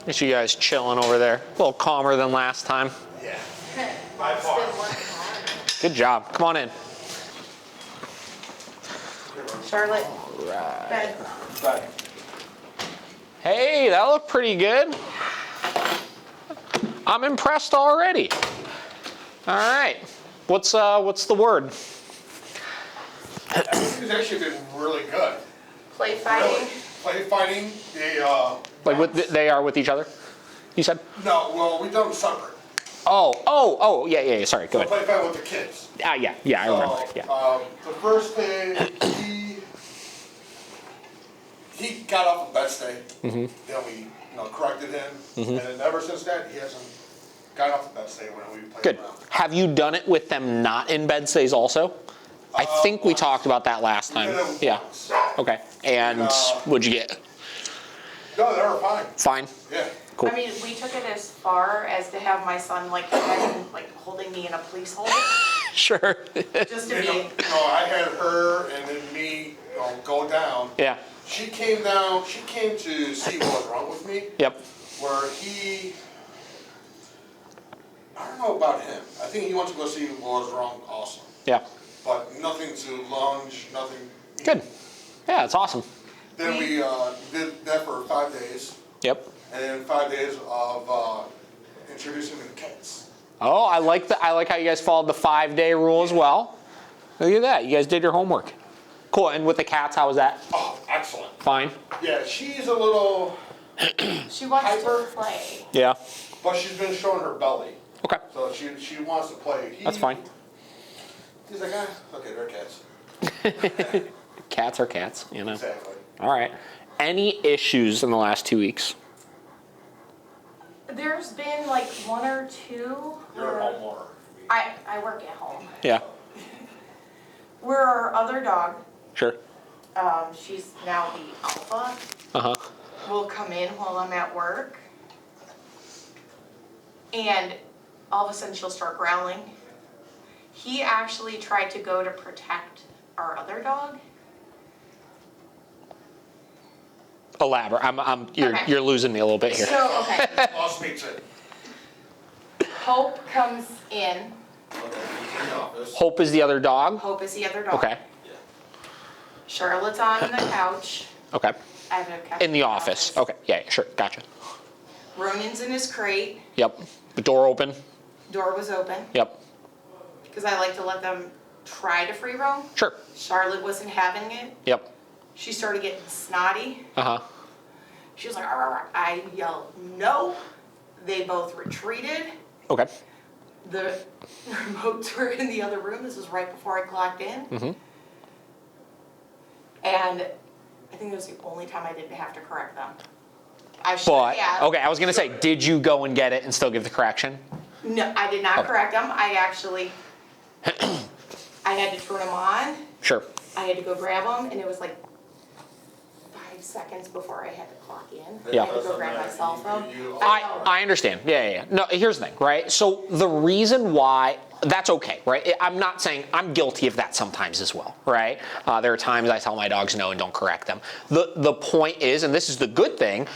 Get you guys chilling over there. A little calmer than last time. Yeah. By far. Good job. Come on in. Charlotte. Right. Bed. Bye. Hey, that looked pretty good. I'm impressed already. All right. What's the word? It's actually been really good. Play fighting. Really. Play fighting. They are with each other? You said? No, well, we done them separate. Oh, yeah. Sorry, go So ahead. play fight with the kids. Yeah, I remember. Yeah. The first day, he got off of bed stay. Then we, corrected him, and then ever since that, he hasn't got off the bed stay when we played Good. around. Have you done it with them not in bed stays also? I think we talked about that last time. We did it Yeah. once. Okay. And what'd you get? No, they were fine. Fine. Yeah. Cool. I mean, we took it as far as to have my son holding me in a police hold, Sure. just to be. I had her and then me go down. Yeah. She came down. She came to see what was wrong with me. Yep. Where I don't know about him. I think he wants to go see what was wrong also. Yeah. But nothing to lunge, nothing. Good. Yeah, it's awesome. Then we did that for 5 days. Yep. And then 5 days of introducing him to cats. Oh, I like how you guys followed the 5-day rule as well. Look at that. You guys did your homework. Cool. And with the cats, how was that? Oh, excellent. Fine. Yeah, she's a little She wants Hyper. to play. Yeah. but she's been showing her belly. Okay. So she wants to play. That's fine. He's like, okay, they're cats. Cats are cats, Exactly. All right. Any issues in the last 2 weeks? There's been like 1 or 2. You're a home more. I work at home. Yeah. Where our other dog, Sure. she's now the alpha, Uh-huh. will come in while I'm at work. And all of a sudden she'll start growling. He actually tried to go to protect our other dog. Elaborate. Okay. You're losing me a little bit here. So, okay, Lost me too. Hope comes in. Okay, he's in the office. Hope is the other dog? Hope is the other dog. Okay. Charlotte's on the couch. Okay. I have a couch In the office. Okay. Yeah, sure. Gotcha. Ronan's in his crate. Yep. The door open. Door was open. Yep. Because I like to let them try to free roam. Sure. Charlotte wasn't having it. Yep. She started getting snotty. Uh-huh. She was like, "Arr, arr, arr." I yelled, no. They both retreated. Okay. The remotes were in the other room. This was right before I clocked in. Mm-hmm. And I think it was the only time I didn't have to correct them. I should But, have. okay, I was going to say, did you go and get it and still give the correction? No, I did not Okay. correct them. I actually, I had to turn them on. Sure. I had to go grab them, and it was like 5 seconds before I had to clock in. Yeah. I had to go grab my cell phone. know. I understand. Yeah. No, here's the thing, right? So the reason why, that's okay, right? I'm not saying, I'm guilty of that sometimes as well, right? There are times I tell my dogs no and don't correct them. The point is, and this is the good thing,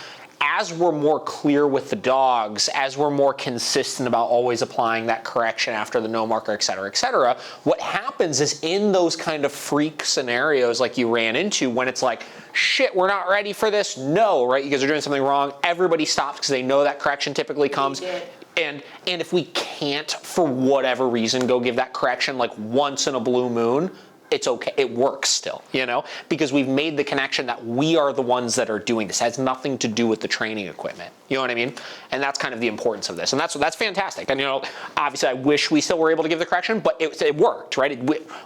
as we're more clear with the dogs, as we're more consistent about always applying that correction after the no marker, et cetera, what happens is in those kind of freak scenarios like you ran into when it's like, shit, we're not ready for this, no, right? You guys are doing something wrong. Everybody stops because they know that correction typically comes. And if we can't, for whatever reason, go give that correction like once in a blue moon, it's okay, it works still, because we've made the connection that we are the ones that are doing this. It has nothing to do with the training equipment, you know what I mean? And that's kind of the importance of this, and that's fantastic. And obviously I wish we still were able to give the correction, but it worked, right?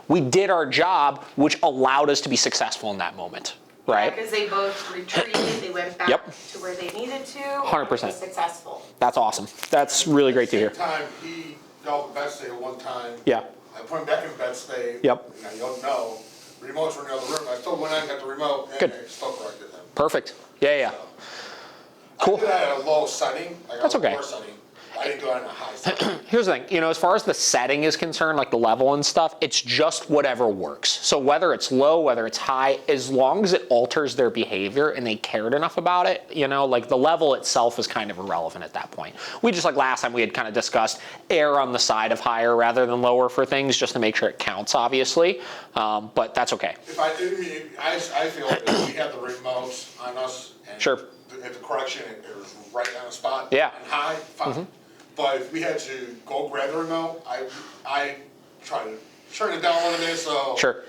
We did our job, which allowed us to be successful in that moment, right? Because they both retreated, they went back to where they needed to. 100%. It was successful. That's awesome. That's really great to hear. Same time, he got bed stay one time. Yeah. I put him back in bed stay. Yep. And I yelled no. The remotes were in the other room. I still went out and got the remote, and Good. I still corrected him. Perfect. Yeah. So, Cool. I did that at a low setting. I got That's a okay. lower setting. I didn't go on a high side. Here's the thing, you know, as far as the setting is concerned, like the level and stuff, it's just whatever works. So whether it's low, whether it's high, as long as it alters their behavior and they cared enough about it, you know, like the level itself is kind of irrelevant at that point. We just, like last time we had kind of discussed, err on the side of higher rather than lower for things, just to make sure it counts, obviously, but that's okay. I feel like if we had the remotes on us and Sure. at the correction, it was right on the spot. Yeah. And high, fine. But if we had to go grab the remote, I try to turn it down a little bit, so. Sure.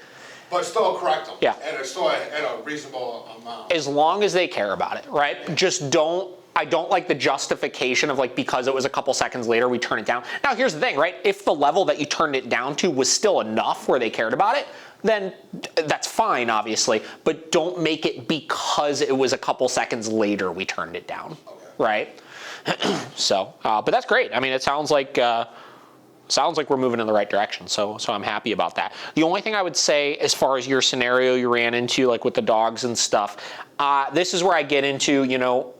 But still correct them. Yeah. And it's still at a reasonable amount. As long as they care about it, right? Just don't, I don't like the justification of like, because it was a couple seconds later, we turn it down. Now, here's the thing, right? If the level that you turned it down to was still enough where they cared about it, then that's fine, obviously, but don't make it because it was a couple seconds later we turned it down, right? So, but that's great. I mean, it sounds like we're moving in the right direction, so I'm happy about that. The only thing I would say, as far as your scenario you ran into, like with the dogs and stuff, this is where I get into, you know,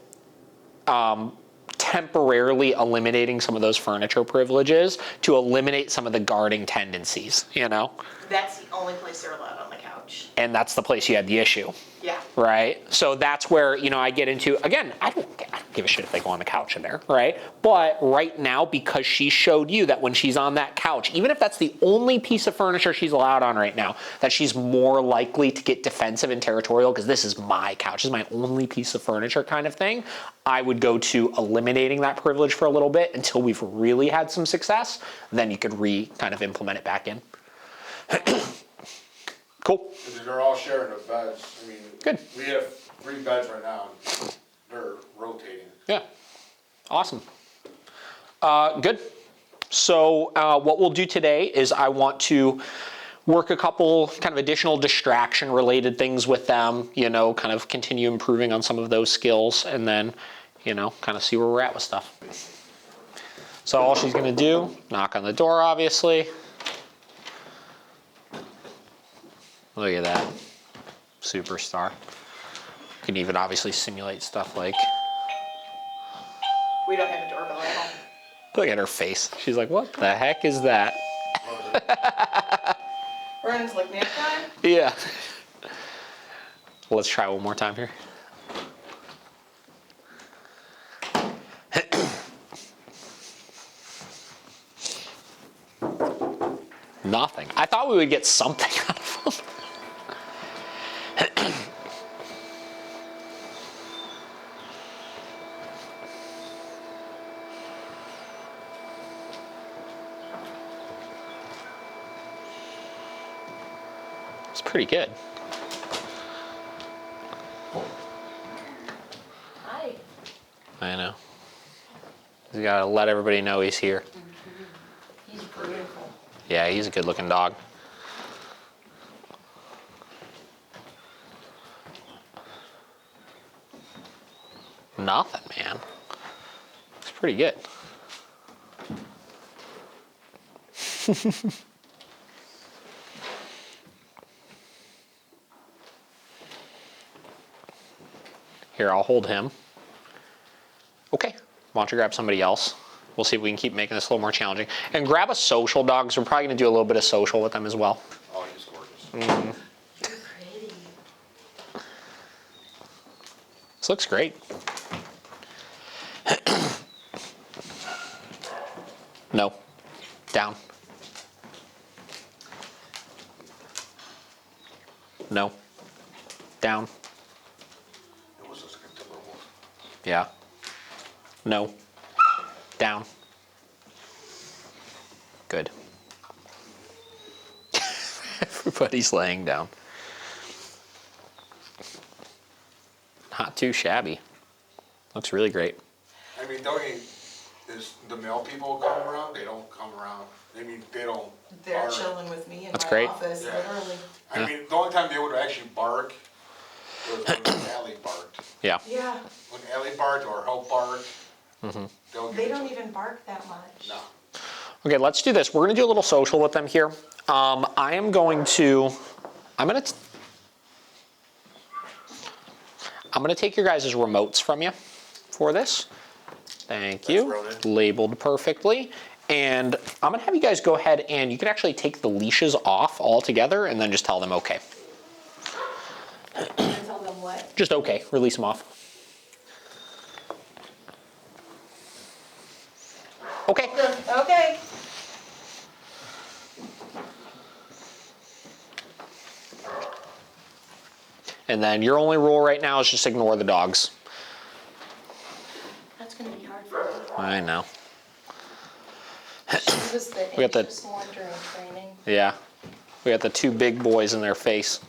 temporarily eliminating some of those furniture privileges to eliminate some of the guarding tendencies, you know? That's the only place they're allowed on the couch. And that's the place you had the issue, Yeah. right? So that's where, you know, I get into, again, I don't give a shit if they go on the couch in there, right? But right now, because she showed you that when she's on that couch, even if that's the only piece of furniture she's allowed on right now, that she's more likely to get defensive and territorial because this is my couch, this is my only piece of furniture kind of thing, I would go to eliminating that privilege for a little bit until we've really had some success. Then you could kind of implement it back in. Cool. Because they're all sharing the beds. I mean, Good. We have 3 beds right now, and they're rotating. Yeah, awesome. Good. So what we'll do today is I want to work a couple kind of additional distraction related things with them, you know, kind of continue improving on some of those skills and then, you know, kind of see where we're at with stuff. So all she's gonna do, knock on the door, obviously. Look at that, superstar. You can even obviously simulate stuff like, We don't have a doorbell at home. look at her face. She's like, what the heck is that? Vernon's like, nap time? Yeah. Let's try one more time here. Nothing. I thought we would get something out of them. It's pretty good. Hi. I know. He's got to let everybody know he's here. He's beautiful. Yeah, he's a good looking dog. Nothing, man. It's pretty good. Here, I'll hold him. Okay, why don't you grab somebody else? We'll see if we can keep making this a little more challenging. And grab a social dog, because we're probably gonna do a little bit of social with them as well. Oh, he's gorgeous. You're pretty. This looks great. No, down. No, down. It was just a Timberwolf. Yeah. No. Down. Good. Everybody's laying down. Not too shabby. Looks really great. I mean, is the male people come around? They don't come around. I mean, they don't. They're bark. chilling with me in That's my great. office, Yeah. literally. I mean, the only time they would actually bark was when Allie barked. Yeah. Yeah, When Allie barked or Hope barked, they don't even bark that much. No. Okay, let's do this. We're gonna do a little social with them here. I'm gonna take your guys' remotes from you for this. Thank you. Ronan. Labeled perfectly. And I'm gonna have you guys go ahead and you can actually take the leashes off altogether and then just tell them okay. Tell them what? Just okay, release them off. Okay. Okay. And then your only rule right now is just ignore the dogs. That's gonna be hard for me. I know. She was the We got the- anxious one during training. Yeah. We got the two big boys in their face.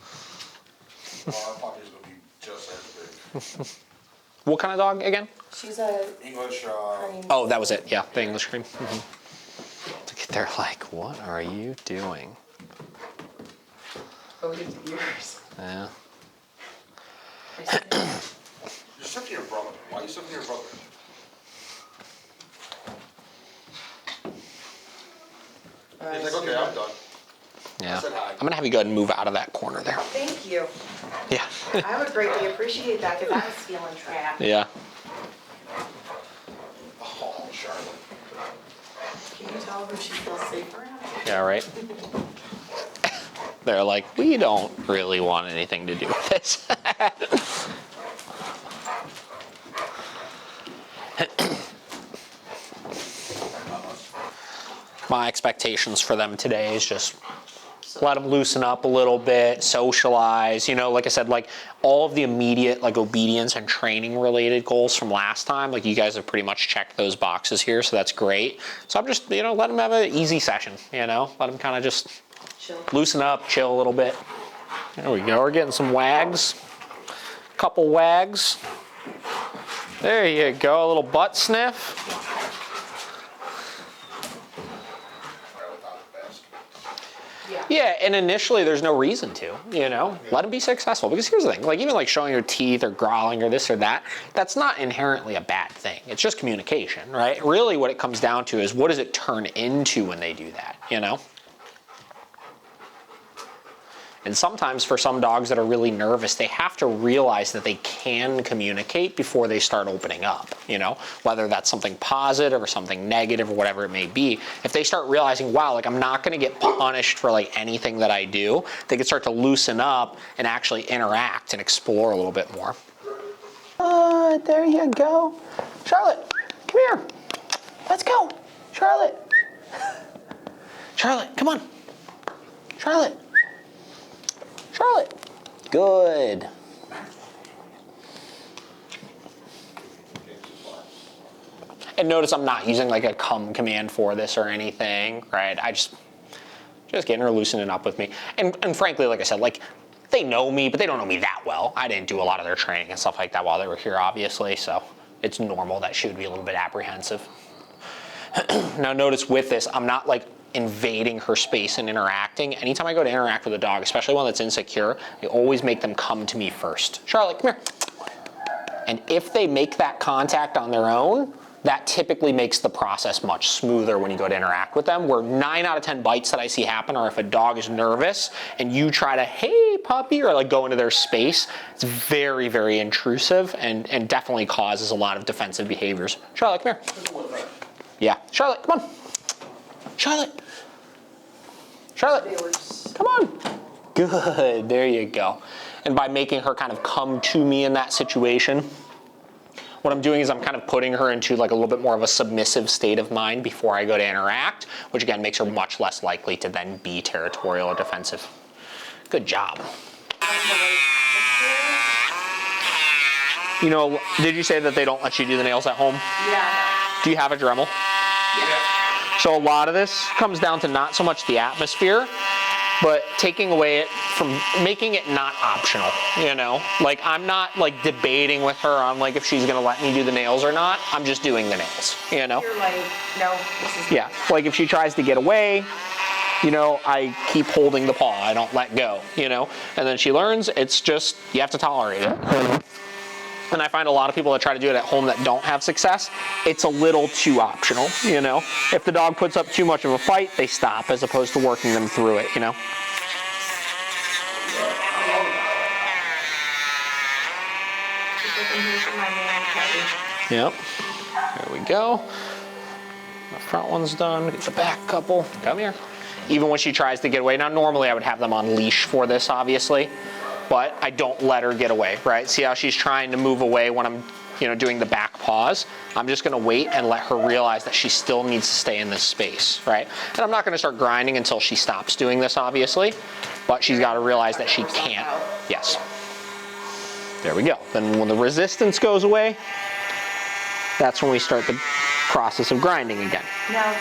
Our puppy's gonna be just as big. What kind of dog again? She's a English, cream. Oh, that was it. Yeah, the English cream. They're like, what are you doing? Oh, his ears. Yeah. you're sitting to your brother. Why are you sitting to your brother? He's like, okay, I'm done. Yeah. I said hi. I'm gonna have you go ahead and move out of that corner there. Thank you. Yeah. I would greatly appreciate that because I was feeling trapped. Yeah. Oh, Charlotte. Can you tell who she feels safe around? Yeah, right. They're like, we don't really want anything to do with this. My expectations for them today is just let them loosen up a little bit, socialize, you know, like I said, like all of the immediate like obedience and training related goals from last time, like you guys have pretty much checked those boxes here, so that's great. So I'm just, you know, let them have an easy session, you know, let them kind of just Chill. loosen up, chill a little bit. There we go, we're getting some wags, couple wags. There you go, a little butt sniff. Yeah, and initially there's no reason to, you know, let them be successful. Because here's the thing, like even like showing your teeth or growling or this or that, that's not inherently a bad thing. It's just communication, right? Really what it comes down to is what does it turn into when they do that, you know? And sometimes for some dogs that are really nervous, they have to realize that they can communicate before they start opening up, you know, whether that's something positive or something negative or whatever it may be. If they start realizing, wow, like I'm not going to get punished for like anything that I do, they can start to loosen up and actually interact and explore a little bit more. There you go. Charlotte, come here. Let's go. Charlotte. Charlotte, come on. Charlotte. Charlotte. Good. And notice I'm not using like a come command for this or anything, right? I just getting her loosening up with me. And frankly, like I said, like they know me, but they don't know me that well. I didn't do a lot of their training and stuff like that while they were here, obviously, so it's normal that she would be a little bit apprehensive. Now notice with this, I'm not like invading her space and interacting. Anytime I go to interact with a dog, especially one that's insecure, I always make them come to me first. Charlotte, come here. And if they make that contact on their own, that typically makes the process much smoother when you go to interact with them, where 9 out of 10 bites that I see happen are if a dog is nervous and you try to, hey puppy, or like go into their space, it's very, very intrusive and definitely causes a lot of defensive behaviors. Charlotte, come here. Yeah, Charlotte, come on. Charlotte. Charlotte, come on. Good, there you go. And by making her kind of come to me in that situation, what I'm doing is I'm kind of putting her into like a little bit more of a submissive state of mind before I go to interact, which again makes her much less likely to then be territorial or defensive. Good job. You know, did you say that they don't let you do the nails at home? Yeah. Do you have a Dremel? So a lot of this comes down to not so much the atmosphere, but taking away it from making it not optional, you know? Like I'm not like debating with her on like if she's gonna let me do the nails or not. I'm just doing the nails, you know? You're like, no, this is. Yeah, like if she tries to get away, you know, I keep holding the paw, I don't let go, you know? And then she learns, it's just, you have to tolerate it. And I find a lot of people that try to do it at home that don't have success, it's a little too optional, you know? If the dog puts up too much of a fight, they stop as opposed to working them through it, you know? Yep. There we go. The front one's done. Get the back couple. Come here. Even when she tries to get away. Now, normally I would have them on leash for this, obviously, but I don't let her get away, right? See how she's trying to move away when I'm, doing the back paws? I'm just gonna wait and let her realize that she still needs to stay in this space, right? And I'm not gonna start grinding until she stops doing this, obviously, but she's gotta realize that she can't. Yes. There we go. Then when the resistance goes away, that's when we start the process of grinding again. Now,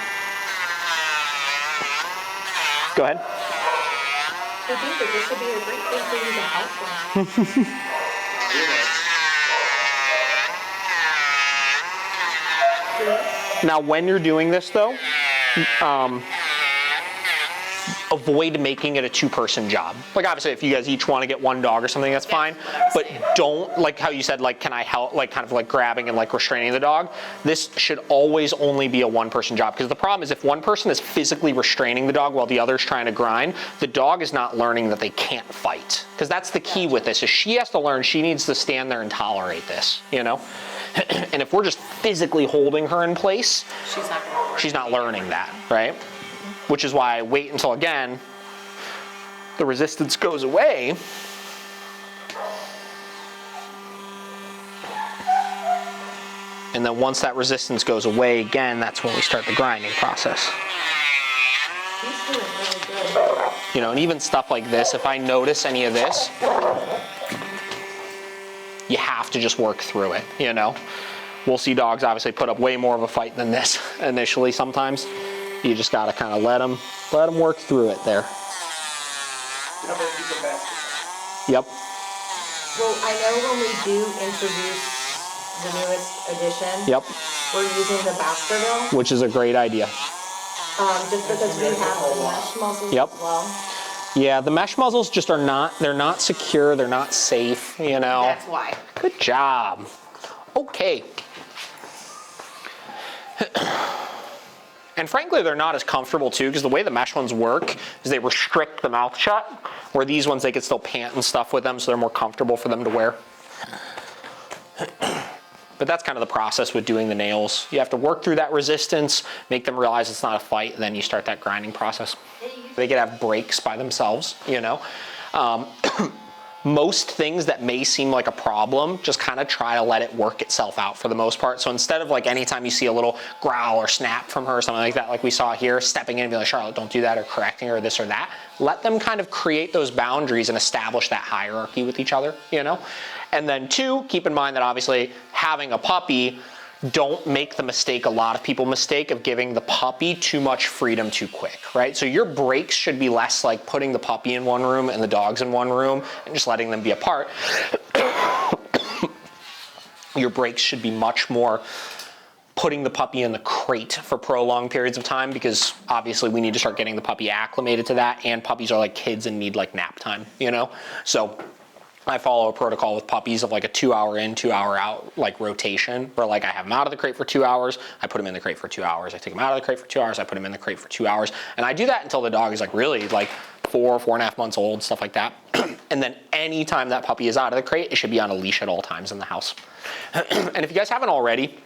Go ahead. I think that this would be a great thing for you to help with. Now, when you're doing this, though, avoid making it a two-person job. Like, obviously, if you guys each want to get one dog or something, that's fine. But don't, like how you said, like, can I help, like, kind of like grabbing and like restraining the dog. This should always only be a one-person job, because the problem is if one person is physically restraining the dog while the other's trying to grind, the dog is not learning that they can't fight. Because that's the key with this, is she has to learn she needs to stand there and tolerate this, And if we're just physically holding her in place, she's not learning that, right? Which is why I wait until, again, the resistance goes away. And then once that resistance goes away, again, that's when we start the grinding process. He's doing really good. And even stuff like this, if I notice any of this, you have to just work through it, We'll see dogs obviously put up way more of a fight than this initially sometimes. You just gotta kind of let them work through it there. Yep. Well, I know when we do introduce the newest edition, Yep. we're using the Baskerville, Which is a great idea. just because we have the mesh muzzles Yep. as well. Yeah, the mesh muzzles just they're not secure, they're not safe, That's why. Good job. Okay. And frankly, they're not as comfortable too, because the way the mesh ones work is they restrict the mouth shut, where these ones, they can still pant and stuff with them, so they're more comfortable for them to wear. But that's kind of the process with doing the nails. You have to work through that resistance, make them realize it's not a fight, and then you start that grinding process. They could have breaks by themselves, Most things that may seem like a problem, just kind of try to let it work itself out for the most part. So instead of like anytime you see a little growl or snap from her or something like that, like we saw here, stepping in and be like, Charlotte, don't do that, or correcting her, or this or that, let them kind of create those boundaries and establish that hierarchy with each other, And then two, keep in mind that obviously having a puppy, don't make the mistake a lot of people mistake of giving the puppy too much freedom too quick, right? So your breaks should be less like putting the puppy in one room and the dogs in one room and just letting them be apart. Your breaks should be much more putting the puppy in the crate for prolonged periods of time, because obviously we need to start getting the puppy acclimated to that, and puppies are like kids and need like nap time, So I follow a protocol with puppies of like a 2 hour in, 2 hour out, like rotation, where like I have them out of the crate for 2 hours, I put them in the crate for 2 hours, I take them out of the crate for 2 hours, I put them in the crate for 2 hours, and I do that until the dog is like really like 4.5 months old, stuff like that. And then anytime that puppy is out of the crate, it should be on a leash at all times in the house. And if you guys haven't already,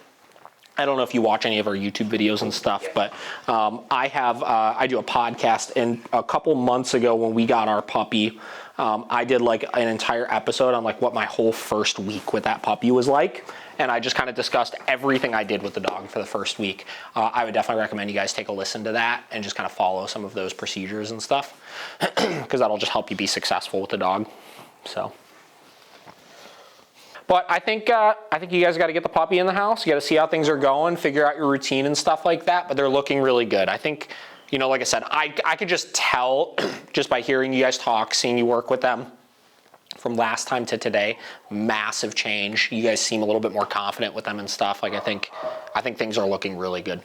I don't know if you watch any of our YouTube videos and stuff, but I do a podcast, and a couple months ago when we got our puppy, I did like an entire episode on like what my whole first week with that puppy was like. And I just kind of discussed everything I did with the dog for the first week. I would definitely recommend you guys take a listen to that and just kind of follow some of those procedures and stuff, because that'll just help you be successful with the dog. So. But I think you guys got to get the puppy in the house. You got to see how things are going, figure out your routine and stuff like that. But they're looking really good. I think, like I said, I could just tell just by hearing you guys talk, seeing you work with them from last time to today, massive change. You guys seem a little bit more confident with them and stuff. Like I think things are looking really good.